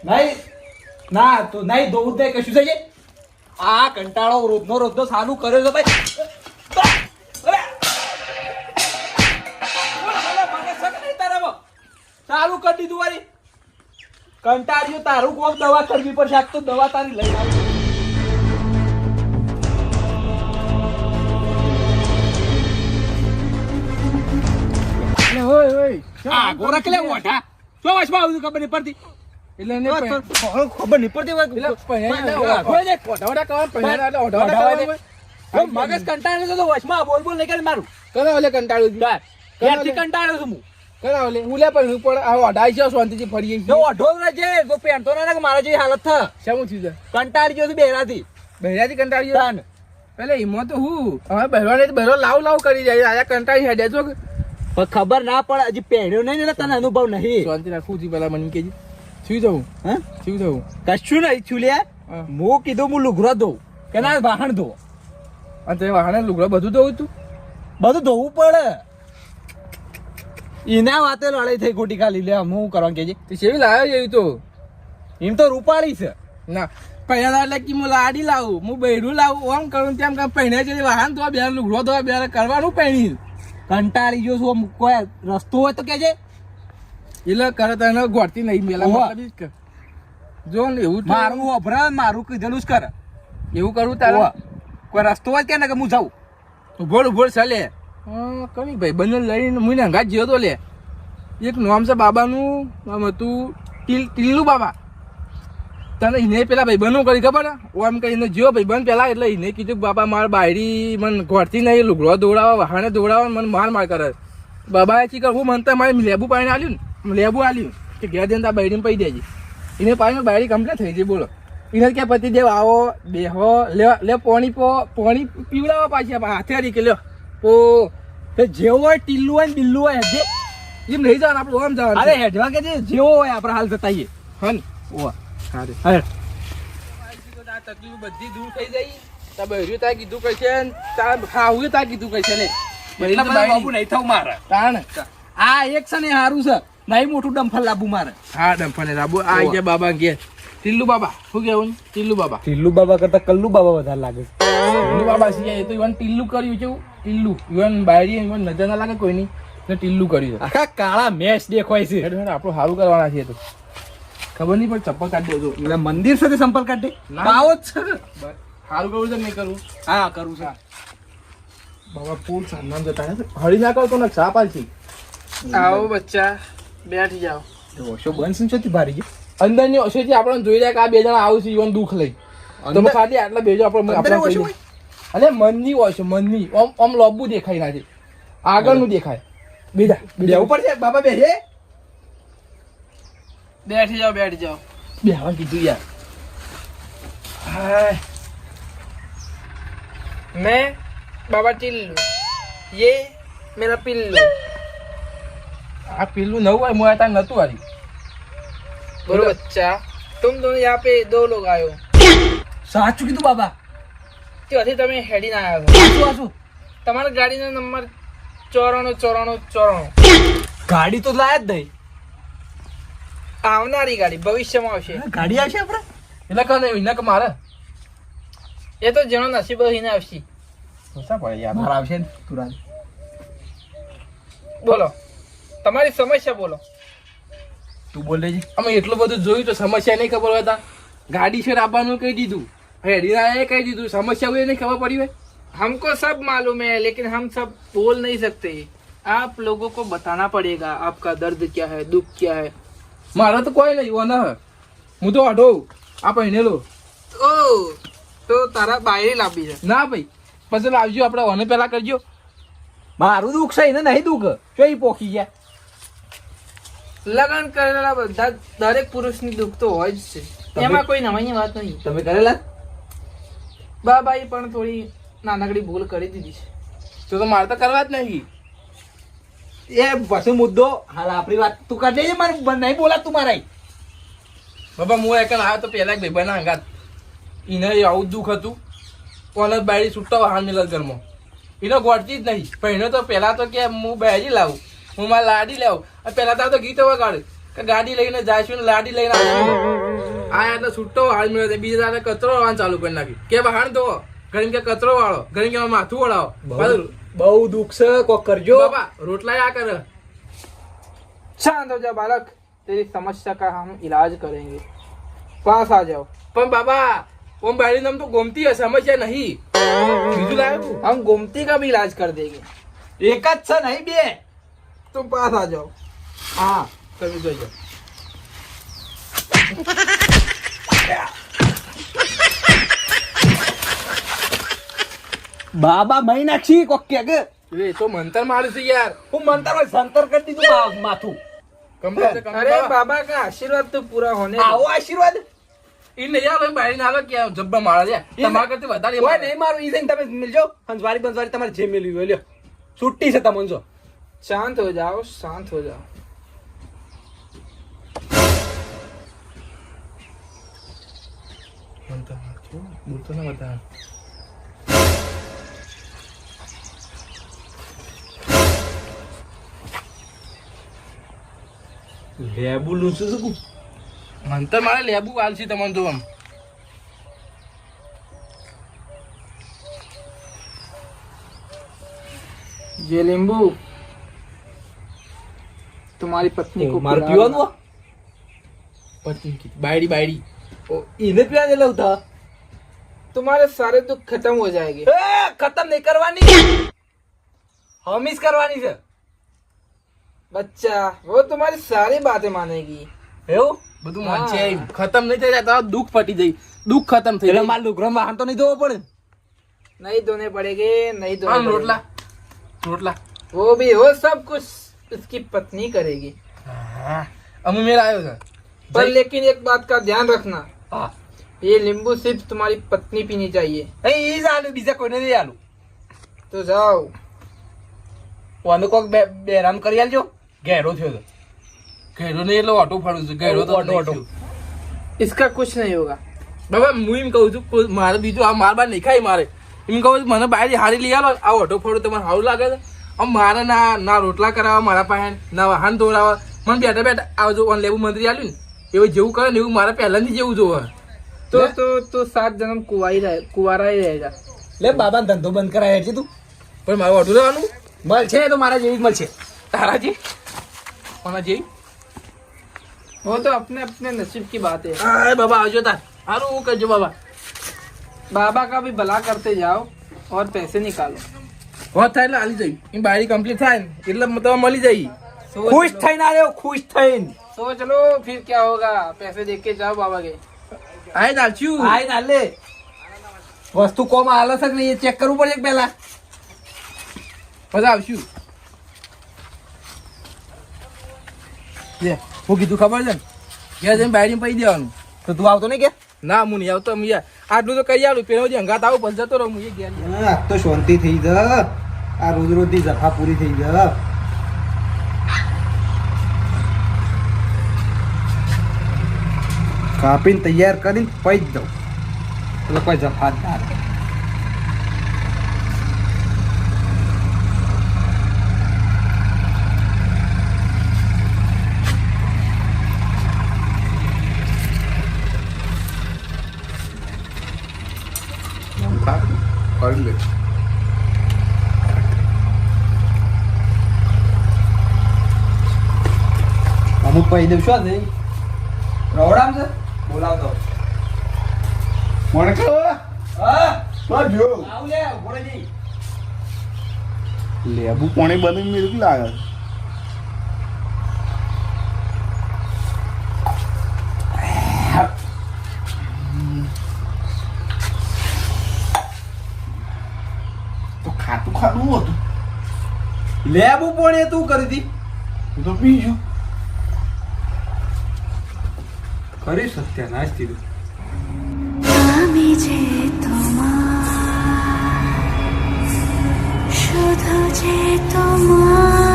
નહીં ના તું નહીં દોડ દે કશું થઈ જાય. આ કંટાળો રોજનો સારું કર્યો છે ભાઈ. સારું કરી દીધું વારી કંટાળ્યું તારું કોક દવા કરવી પડશે. આજ તો દવા તારી લઈ આવું. આ ગોરખ લે મોઢા તો વચમાં આવું ખબર નહીં પડતી. એટલે એને ખબર નહીં પડતી મગજ કંટાળે તો વચમાં બોલ બોલ નહીં કરી મારું. કરા ઓલે કંટાળ્યું ક્યારથી કંટાળ્યો છું હું. કરા ઓલે હું લે પણ હું પણ આ અઢાઈ છે શાંતિથી ફરીએ જો અઢો ના છે તો પેન્ટો ના કે મારા જેવી હાલત થા. શું થયું છે? કંટાળી ગયો છું બેરાથી. બહેરાથી કંટાળ્યું પેલે એમાં તો હું હવે બહેરવાને બહેરો લાવ કરી જાય આયા કંટાળી હેડે છો પણ ખબર ના પડે હજી પહેર્યો નહીં ને તને અનુભવ નહીં. શાંતિ રાખું છું પેલા મને કેજી શું થયું હા શું થયું કશું નહીં છુલ્યા. હું કીધું હું લુગરો ધોઉં કે ના વાહણ ધો. અને તે વાહણે લુગડા બધું ધોવું તું બધું ધોવું પડે. એના વાતે લડાઈ થઈ ખોટી ખાલી લે હું કરવા કેજે. તે સેવી લાવ્યો એવી તો એમ તો રૂપાળી છે ના પહેલા એટલે કે હું લાડી લાવું હું બૈરું લાવું આમ કરું તેમ કામ પહેણે છે વાહન ધોવા બે લુગડો ધોવા બે કરવાનું પહેણી કંટાળી ગયો છું. કોઈ રસ્તો હોય તો કેજે. એટલે કરે તને ગોળતી નહીં મેલા જો ને એવું મારું અભરા મારું કીધેલું જ કર. એવું કરવું તારે કોઈ રસ્તો હોય કે ને કે હું જાઉં. ઉભોળ ચાલે કઈ ભાઈ બંને લઈને હું હંગાત જ્યો તો લે એક નામ છે બાબાનું નામ હતું ટીલ્લુ બાબા. તને એને પેલા ભાઈ બંધ કરી ખબર આમ કહીને જ્યો ભાઈ બંધ પેલા એટલે એને કીધું કે બાબા મારા બાયડી મને ઘોડતી નહીં લુગડો દોડાવા વાહણે દોડાવા મને માર કરે. બાબાએ ચીકર હું મનતા મારે લેબુ પાણી આલ્યું ને લેબુ આલ્યું કે ઘેર જઈને તાર બાયડીને પૈ દેજે. એને પાણી બાયડી કમ્પ્લીટ થઈ જાય બોલો. એને કે પતિ દેવ આવો બેહો લે પોણી પીવડાવો પાછી હાથે હારી કે લ્યો પો જેવો હોય ટીલ્લું હોય ને બિલ્લું હોય હેડજે. એમ નહીં જવાનું આપણે ઓમ જવાનું. અરે હેડવા કે જેવો હોય આપણે હાલ જતાઈએ. હા ને ઓવા અરે તકલીફ બધી દૂર થઈ જાય. તાર બહેર્યું તાર કીધું કઈ છે તાર ખાવું તાર કીધું કઈ છે ને એટલા બધા બાબુ નહીં થવું મારે. તાણ આ એક છે ને સારું છે નહીં મોટું ડંફલ લાવવું મારે. હા ડંફાને લાવવું આ ગયા બાબા ઘેર ટીલ્લુ બાબા શું કેવું ટીલ્લુ બાબા ટીલ્લુ બાબા કરતા કલ્લુ બાબા વધારે લાગે. ટીલ્લુ બાબા સિવાય તો ઇવન ટીલ્લુ કર્યું છે ટીલ્લુ ઇવન બાયરી ઇવન નજર ના લાગે કોઈ નહીં ને ટીલ્લુ કર્યું છે. આખા કાળા મેચ દેખાય છે. આપણું સારું કરવાના છે તો ખબર નહીં પણ ચપ્પલ કાઢી દેજો એટલે મંદિર સાથે સંપર્ક કાઢી પાવો જ છે. સારું કરવું છે નહીં કરવું હા કરવું છે. બાબા પૂર સામાન જતા હળી ના કરતો ને સાપ આલ છે. આવો બચ્ચા બેઠી જાઓ. ઓશો બંધ છે ભારી ગયો અંદર ની ઓછેથી આપણે જોઈ રહ્યા કે આ બે જણા આવું છે ઈવન દુઃખ લઈ તમે ખાલી આટલા બેજો આપણે અરે મનની હોય છે મનની આમ લોબુ દેખાય ના છે આગળનું દેખાય બેજા બેવું પડશે બાબા બેસે. બેઠી જાઓ બેહવા કીધું યાર. मैं बाबा टिल्लू ये मेरा पिल्लू. આ पिल्लू નવું હોય મોયા તા નતું આરી બોલો બચ્ચા तुम दोनों यहाँ पे दो लोग आए हो. સાચું કીધું બાબા. ત્યાંથી તમે હેડી ના આવ્યા છો. તમારી ગાડીનો નંબર 94 ગાડી તો લાયા જ નહીં. આવનારી ગાડી ભવિષ્યમાં આવશે. ગાડી આવશે આપણે એટલે કને વિના કે મારે એ તો જેનો નસીબ એને આવશે. મારા આવશે ને તુરાન. બોલો તમારી સમસ્યા બોલો. તું બોલ દેજે. અમે એટલું બધું જોયું તો સમસ્યા નહીં ખબર હોય તા ગાડી છે આપવાનું કહી દીધું હેડીના કહી દીધું સમસ્યા હોય નહીં ખબર પડી હોય. हमको सब मालूम है लेकिन हम सब बोल नहीं सकते. आप लोगों को बताना पड़ेगा आपका दर्द क्या है दुख क्या है. मारा तो कोई नहीं वो ना હું તો અઢો આ પહેરેલો. ઓ તો તારા બાયરી લાવી છે ના ભાઈ પછી લાવજો આપણે ઓને પેલા કરજો. મારું દુઃખ છે ને નહીં દુઃખ ચોઈ પોખી ગયા. લગન કરેલા બધા દરેક પુરુષની દુઃખ તો હોય જ છે એમાં કોઈ નવાઈની વાત નહીં. તમે કરેલા બાબાઈ પણ થોડી નાનકડી ભૂલ કરી દીધી છે તો મારે તો કરવા જ નહીં. એ પછી મુદ્દો હાલ આપણી વાત તું કરી દેજે. મારે નહીં બોલા તું મારા બાબા હું એક આવ્યો તો પેલા એક ભાઈ ના અંગાત એને આવું દુઃખ હતું કોને બાયડી છૂટતા હાલ મિલત ઘરમાં એને ગોળતી જ નહીં પણ એને તો પેલા તો કે હું બાયડી લાવું હું મારે લાડી લાવું પેલા તો ગીતો વગાડે કે ગાડી લઈને જાશું ને લાડી લઈને આવશું આ એટલે છૂટો હાલ મળ્યો બીજા દાડે કચરો વાળવાનું ચાલુ કરી નાખી કે વહાણ ધો ઘણી કે કચરો વાળો ઘણી કે માથું વળાવો બહુ દુઃખ છે કોક કરજો બાબા રોટલા આ કરે शांत हो जाओ बालक, तेरी समस्या का हम इलाज करेंगे, पास आ जाओ। પણ બાબા ઓમ બાયડી નામ તો ગોમતી હશે સમસ્યા નહીં બીજું લાવ્યું हम गोमती का भी इलाज कर देंगे, એક જ છે નહીં બે तुम पास आ जाओ। હા તમે જોજો બાબા મહી નાખી કોક કે એ તો મંતર મારું છે યાર હું મંતર હોય સંતર કરી દીધું માથું કમ્પ્લીટ છે अरे बाबा का आशीर्वाद तो पूरा होने दो। આવો આશીર્વાદ ઈ નહીં યાર બાયડી ના કે જબ્બા મારા છે તમારા કરતી વધારે કોઈ નહીં મારું ઈ જઈને તમે મિલજો હંસવારી બંસવારી તમારે જે મેળવી હોય લ્યો છૂટી છે તમને જો शांत हो जाओ, शांत हो जाओ। મંતર મારજો બોલતો ના બતા લેબુ લૂંચું છું મંતર મારે લેબુ આલસી તમને તો આમ ये नींबू तुम्हारी पत्नी को મારું पिला પીવાનું હો? પત્ની કી બાયડી બાયડી ઓ, ઈને પીવા દે લઉં तुम्हारे सारे दुख खत्म हो जाएंगे। ખતમ નહીં કરવાની હમીસ કરવાની છે बच्चा वो तुम्हारी सारी बातें मानेगी। એવું બધું હા. મન છે ખતમ નહીં થઈ જાય તો દુઃખ પટી જાય દુઃખ ખતમ થઈ એટલે જાય મારે લુગડા વાહન તો નહીં ધોવો પડે ને? नहीं धोने पड़ेंगे, नहीं આ धोने રોટલા पड़ेंगे। રોટલા वो भी वो सब कुछ उसकी पत्नी करेगी। હા અમે મેળ આવ્યો છે पर लेकिन एक बात का ध्यान रखना, હા ये नींबू सिर्फ तुम्हारी पत्नी पीनी चाहिए। એ જ આલું બીજા કોઈને નહીં આલું तो जाओ। અમે કોક બેરામ કરી આલજો ઘેરો થયો તો ઘેરો નહીં એટલે ઓટો ફાડું છું ઘેરો તો ઓટો, ઓટો. इसका कुछ नहीं होगा। બાબા હું એમ કહું છું મારે બીજું આ માર બાર નહીં ખાય મારે એમ કહું છું મને બહાર હારી લઈ આલો આ ઓટો ફાડું તમારે સારું લાગે છે આમ મારે ના ના રોટલા કરાવવા મારા પાસે ના વાહન દોરાવા મને બેઠા બેઠા આવજો ઓન લેવું મંત્રી આલ્યું ને એવું જેવું કરે ને એવું મારે પહેલાથી જેવું જોવે तो 7 जन्म कुवारा ही रहेगा। લે બાબા ધંધો બંધ કરાય છે તું પણ મારે ઓટો લેવાનું મળશે તો મારા જેવી જ મળશે તારા જે કોના જેવી वो तो अपने अपने नसीब की बात है। અરે બાબા આવજો તાર સારું કરજો બાબા बाबा का भी भला करते जाओ और पैसे निकालो। હોત થાય એટલે હાલી જઈ એમ બાયરી કમ્પ્લીટ થાય ને એટલે તમે મળી જાય ખુશ થઈને આવ્યો ખુશ થઈને सोच लो फिर क्या होगा, पैसे देख के जाओ बाबा के। આય દાલચ્યું આય ના લે વસ્તુ કોમ હાલે છે કે નહીં એ ચેક કરવું પડે કે પહેલા બધા આવશું લે હું કીધું ખબર છે ને ઘેર જઈને બાયરી પૈ દેવાનું તો તું આવતો નહીં કે ના હું નહીં આવતો યાર આટલું તો કરી આલું પેલો જે હંગાત આવું પછી જતો રહું હું એ ઘેર આ તો શાંતિ થઈ જા આ રોજ રોજની જફા પૂરી થઈ જા કાપીને તૈયાર કરીને પૈ જ દઉં એટલે કોઈ જફા જ ના રહે. કરી લે અમુક પૈ દઉં શું છે રવડામ છે બોલાવતો મને કહો હા તો જો આવ લે ઘોડે જઈ લેબુ પાણી બની મેળવી લાગે તો ખાટું ખાટું હતું લેબુ પોણે તું કરી દી હું તો પીશું કરી સત્યાનાશ થયું আমি যে তোমার শুধু যে তোমার